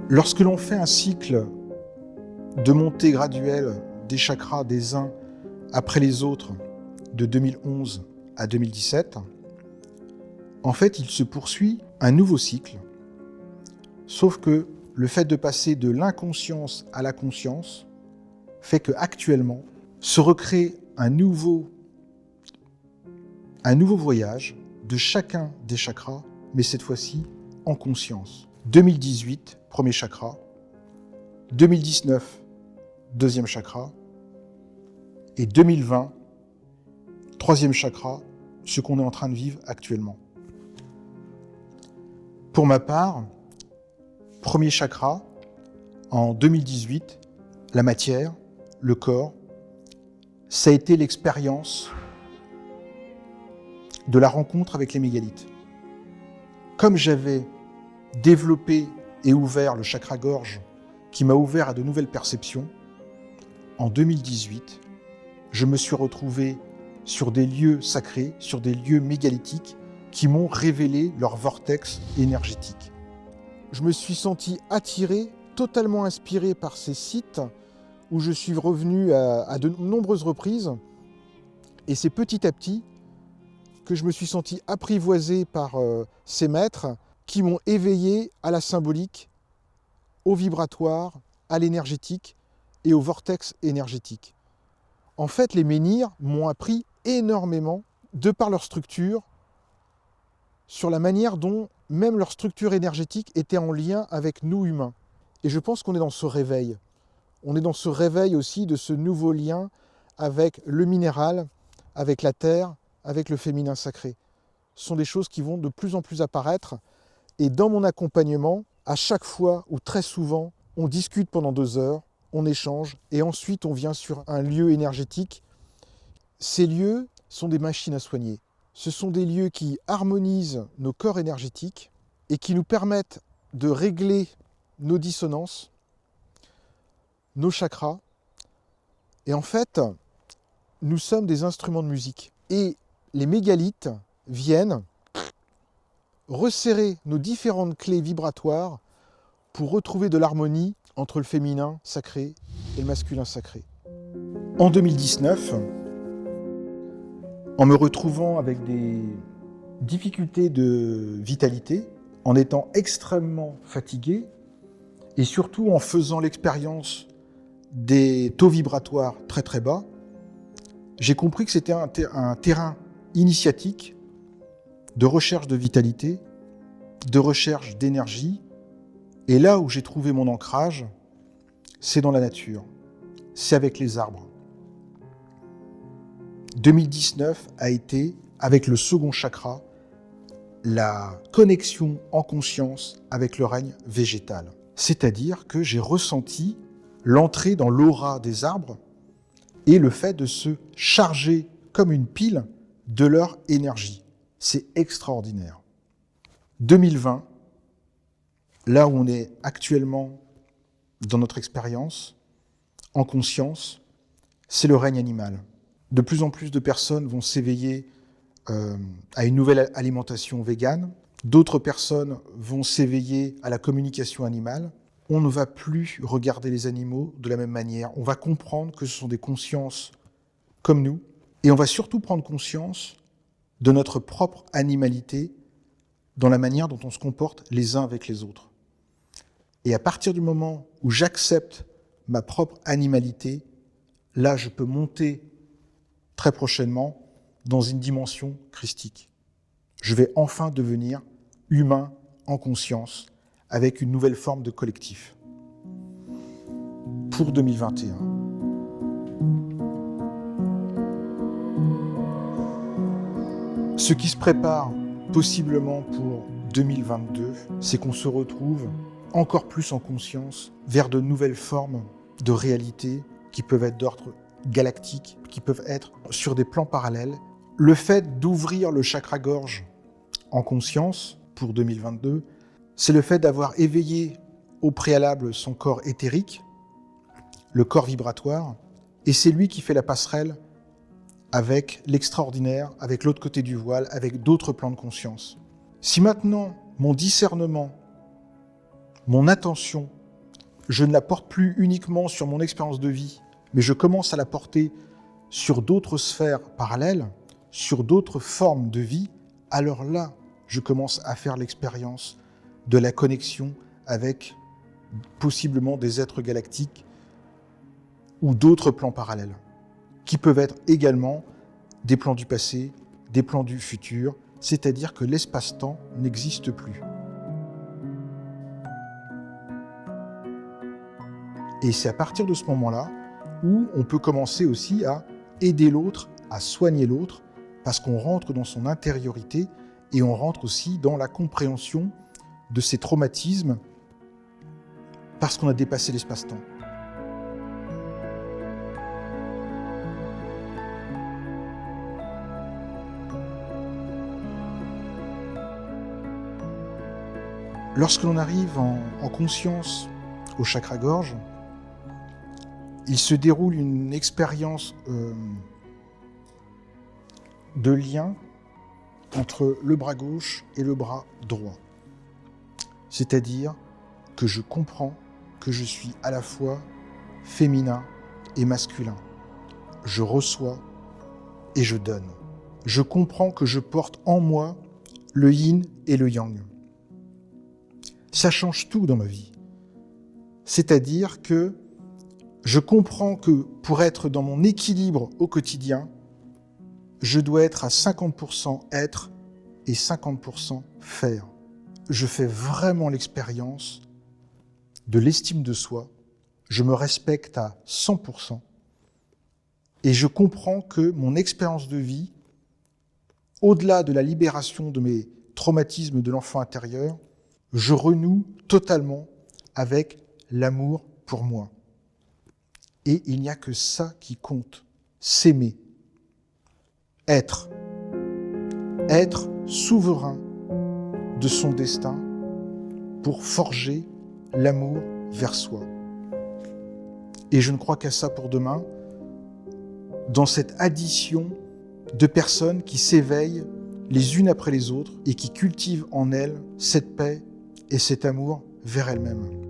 Lorsque l'on fait un cycle de montée graduelle des chakras des uns après les autres de 2011 à 2017, en fait, il se poursuit un nouveau cycle, sauf que le fait de passer de l'inconscience à la conscience fait qu'actuellement se recrée un nouveau voyage de chacun des chakras, mais cette fois-ci en conscience. 2018, premier chakra. 2019, deuxième chakra. Et 2020, troisième chakra, ce qu'on est en train de vivre actuellement. Pour ma part, premier chakra, en 2018, la matière, le corps, ça a été l'expérience de la rencontre avec les mégalithes. Comme j'avais développé et ouvert le chakra-gorge qui m'a ouvert à de nouvelles perceptions, en 2018, je me suis retrouvé sur des lieux sacrés, sur des lieux mégalithiques qui m'ont révélé leur vortex énergétique. Je me suis senti attiré, totalement inspiré par ces sites où je suis revenu à de nombreuses reprises. Et c'est petit à petit que je me suis senti apprivoisé par ces maîtres qui m'ont éveillé à la symbolique, au vibratoire, à l'énergétique et au vortex énergétique. En fait, les menhirs m'ont appris énormément, de par leur structure, sur la manière dont même leur structure énergétique était en lien avec nous humains. Et je pense qu'on est dans ce réveil. On est dans ce réveil aussi de ce nouveau lien avec le minéral, avec la terre, avec le féminin sacré. Ce sont des choses qui vont de plus en plus apparaître. Et dans mon accompagnement, à chaque fois ou très souvent, on discute pendant 2 heures, on échange, et ensuite on vient sur un lieu énergétique. Ces lieux sont des machines à soigner. Ce sont des lieux qui harmonisent nos corps énergétiques et qui nous permettent de régler nos dissonances, nos chakras. Et en fait, nous sommes des instruments de musique. Et les mégalithes viennent resserrer nos différentes clés vibratoires pour retrouver de l'harmonie entre le féminin sacré et le masculin sacré. En 2019, en me retrouvant avec des difficultés de vitalité, en étant extrêmement fatigué, et surtout en faisant l'expérience des taux vibratoires très très bas, j'ai compris que c'était un terrain initiatique de recherche de vitalité, de recherche d'énergie. Et là où j'ai trouvé mon ancrage, c'est dans la nature, c'est avec les arbres. 2019 a été, avec le second chakra, la connexion en conscience avec le règne végétal. C'est-à-dire que j'ai ressenti l'entrée dans l'aura des arbres et le fait de se charger comme une pile de leur énergie. C'est extraordinaire. 2020, là où on est actuellement dans notre expérience, en conscience, c'est le règne animal. De plus en plus de personnes vont s'éveiller à une nouvelle alimentation végane. D'autres personnes vont s'éveiller à la communication animale. On ne va plus regarder les animaux de la même manière. On va comprendre que ce sont des consciences comme nous. Et on va surtout prendre conscience de notre propre animalité dans la manière dont on se comporte les uns avec les autres. Et à partir du moment où j'accepte ma propre animalité, là, je peux monter très prochainement dans une dimension christique. Je vais enfin devenir humain en conscience avec une nouvelle forme de collectif. Pour 2021. Ce qui se prépare possiblement pour 2022, c'est qu'on se retrouve encore plus en conscience vers de nouvelles formes de réalité qui peuvent être d'ordre galactique, qui peuvent être sur des plans parallèles. Le fait d'ouvrir le chakra-gorge en conscience pour 2022, c'est le fait d'avoir éveillé au préalable son corps éthérique, le corps vibratoire, et c'est lui qui fait la passerelle avec l'extraordinaire, avec l'autre côté du voile, avec d'autres plans de conscience. Si maintenant, mon discernement, mon attention, je ne la porte plus uniquement sur mon expérience de vie, mais je commence à la porter sur d'autres sphères parallèles, sur d'autres formes de vie, alors là, je commence à faire l'expérience de la connexion avec possiblement des êtres galactiques ou d'autres plans parallèles, qui peuvent être également des plans du passé, des plans du futur, c'est-à-dire que l'espace-temps n'existe plus. Et c'est à partir de ce moment-là où on peut commencer aussi à aider l'autre, à soigner l'autre, parce qu'on rentre dans son intériorité et on rentre aussi dans la compréhension de ses traumatismes parce qu'on a dépassé l'espace-temps. Lorsque l'on arrive en conscience au chakra-gorge, il se déroule une expérience de lien entre le bras gauche et le bras droit. C'est-à-dire que je comprends que je suis à la fois féminin et masculin. Je reçois et je donne. Je comprends que je porte en moi le yin et le yang. Ça change tout dans ma vie. C'est-à-dire que je comprends que pour être dans mon équilibre au quotidien, je dois être à 50% être et 50% faire. Je fais vraiment l'expérience de l'estime de soi. Je me respecte à 100%. Et je comprends que mon expérience de vie, au-delà de la libération de mes traumatismes de l'enfant intérieur, je renoue totalement avec l'amour pour moi. Et il n'y a que ça qui compte, s'aimer, être souverain de son destin pour forger l'amour vers soi. Et je ne crois qu'à ça pour demain, dans cette addition de personnes qui s'éveillent les unes après les autres et qui cultivent en elles cette paix et cet amour vers elles-mêmes.